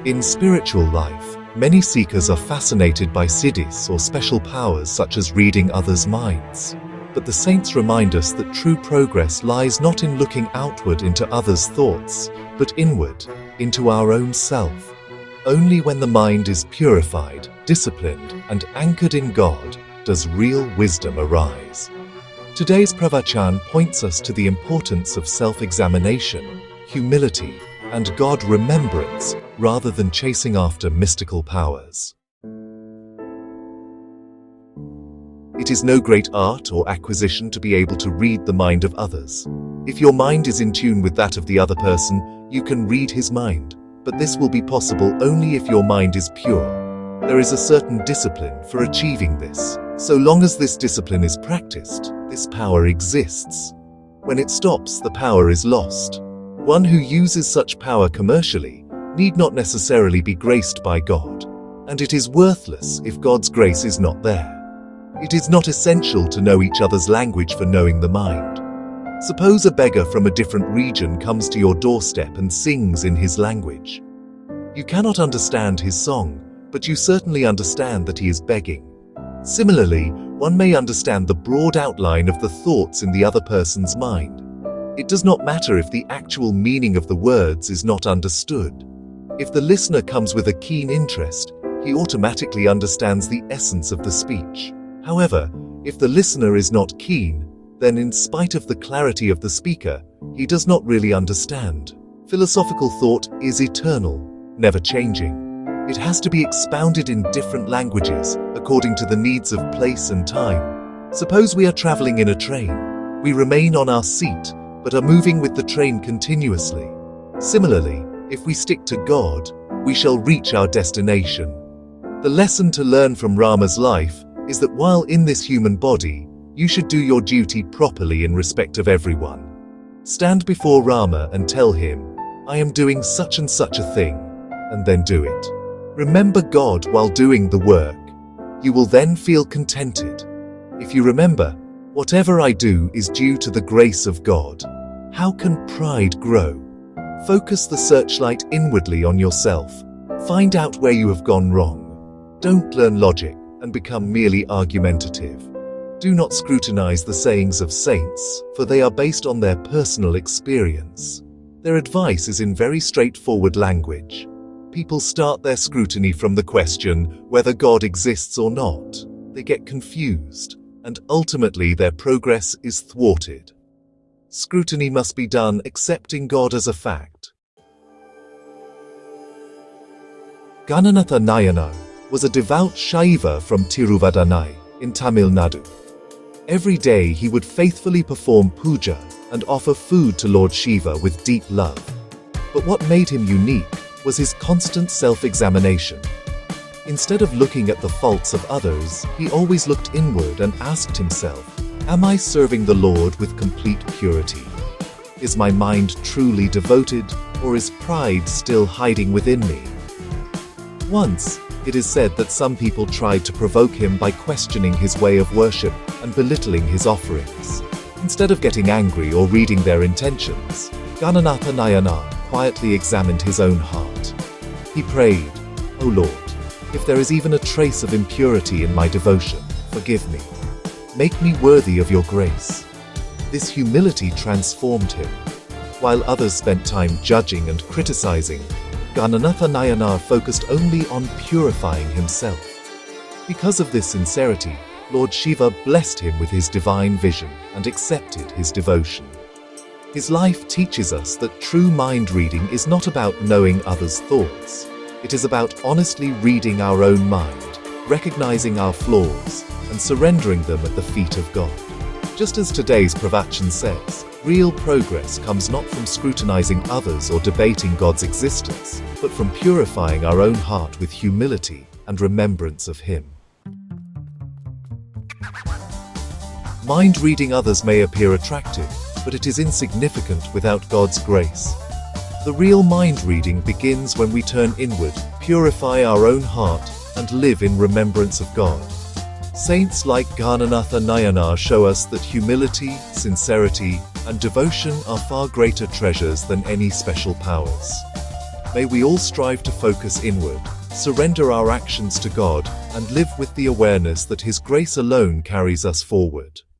In spiritual life, many seekers are fascinated by siddhis or special powers such as reading others' minds. But the saints remind us that true progress lies not in looking outward into others' thoughts, but inward, into our own self. Only when the mind is purified, disciplined, and anchored in God does real wisdom arise. Today's Pravachan points us to the importance of self-examination, humility, and God remembrance rather than chasing after mystical powers. It is no great art or acquisition to be able to read the mind of others. If your mind is in tune with that of the other person, you can read his mind, but this will be possible only if your mind is pure. There is a certain discipline for achieving this. So long as this discipline is practiced, this power exists. When it stops, the power is lost. One who uses such power commercially need not necessarily be graced by God, and it is worthless if God's grace is not there. It is not essential to know each other's language for knowing the mind. Suppose a beggar from a different region comes to your doorstep and sings in his language. You cannot understand his song, but you certainly understand that he is begging. Similarly, one may understand the broad outline of the thoughts in the other person's mind. It does not matter if the actual meaning of the words is not understood. If the listener comes with a keen interest, he automatically understands the essence of the speech. However, if the listener is not keen, then in spite of the clarity of the speaker, he does not really understand. Philosophical thought is eternal, never changing. It has to be expounded in different languages, according to the needs of place and time. Suppose we are traveling in a train. We remain on our seat, but are moving with the train continuously. Similarly, if we stick to God, we shall reach our destination. The lesson to learn from Rama's life is that while in this human body, you should do your duty properly in respect of everyone. Stand before Rama and tell him, I am doing such and such a thing, and then do it. Remember God while doing the work. You will then feel contented. If you remember, whatever I do is due to the grace of God, how can pride grow? Focus the searchlight inwardly on yourself. Find out where you have gone wrong. Don't learn logic and become merely argumentative. Do not scrutinize the sayings of saints, for they are based on their personal experience. Their advice is in very straightforward language. People start their scrutiny from the question whether God exists or not. They get confused, and ultimately their progress is thwarted. Scrutiny must be done accepting God as a fact. Ghananatha Nayanar was a devout Shaiva from Tiruvadannai in Tamil Nadu. Every day he would faithfully perform puja and offer food to Lord Shiva with deep love. But what made him unique was his constant self-examination. Instead of looking at the faults of others, he always looked inward and asked himself, am I serving the Lord with complete purity? Is my mind truly devoted, or is pride still hiding within me? Once, it is said that some people tried to provoke him by questioning his way of worship and belittling his offerings. Instead of getting angry or reading their intentions, Ghananatha Nayanar quietly examined his own heart. He prayed, O Lord, if there is even a trace of impurity in my devotion, forgive me. Make me worthy of your grace. This humility transformed him. While others spent time judging and criticizing, Ghananatha Nayanar focused only on purifying himself. Because of this sincerity, Lord Shiva blessed him with his divine vision and accepted his devotion. His life teaches us that true mind reading is not about knowing others' thoughts. It is about honestly reading our own mind, recognizing our flaws, and surrendering them at the feet of God. Just as today's Pravachan says, real progress comes not from scrutinizing others or debating God's existence, but from purifying our own heart with humility and remembrance of Him. Mind reading others may appear attractive, but it is insignificant without God's grace. The real mind reading begins when we turn inward, purify our own heart, and live in remembrance of God. Saints like Ghananatha Nayanar show us that humility, sincerity, and devotion are far greater treasures than any special powers. May we all strive to focus inward, surrender our actions to God, and live with the awareness that His grace alone carries us forward.